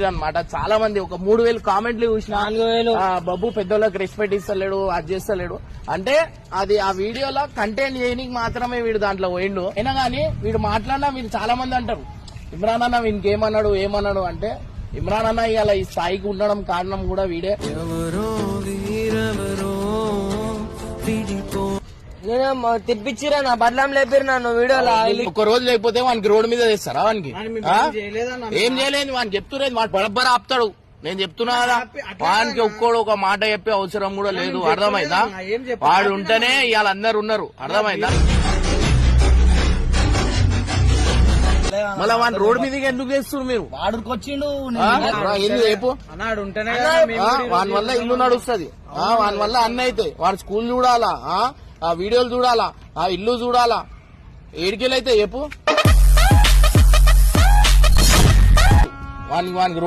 అన్నమాట. చాలా మంది ఒక 3000 కామెంట్లు చూసిన. 4000 బబ్బు పెద్దోళ్ళకి రెస్పెక్ట్ ఇస్తలేడు, అది చేస్తలేడు అంటే అది ఆ వీడియోలో కంటెంట్ చేయడానికి మాత్రమే వీడు దాంట్లో పోయిండు. అయినా గానీ వీడు మాట్లాడినా మీరు చాలా మంది అంటారు ఇమ్రాన్ అన్న వీనికి ఏమన్నాడు అంటే ఇమ్రాన్ అన్న ఇవాళ ఈ స్థాయికి ఉండడం కారణం కూడా వీడే. నేను తిప్పించిరా నా బదలాం లేపారు నన్ను వీడియోలో. ఒక్క రోజు లేకపోతే వానికి రోడ్డు మీద తెస్తారా? వానికి ఏం చేయలేదు, వానికి చెప్తులేదు, వాడు బరబ్బర ఆపుతాడు. నేను చెప్తున్నా కదా, వానికి ఒక్కోడు ఒక మాట చెప్పే అవసరం కూడా లేదు. అర్థమైందా? వాడు ఉంటేనే ఇవాళ అందరు ఉన్నారు. అర్థమైందా? మళ్ళా వాడిని రోడ్డు మీదకి ఎందుకు చేస్తున్నారు మీరు? వాడికి వచ్చిండు ఎందుకు రేపు వాని వల్ల ఇల్లు నడుస్తుంది, వాని వల్ల అన్నీ అయితే. వాడు స్కూల్ చూడాలా, ఆ వీడియోలు చూడాలా, ఆ ఇల్లు చూడాలా, ఏడికెళ్ళైతే చెప్పు వానికి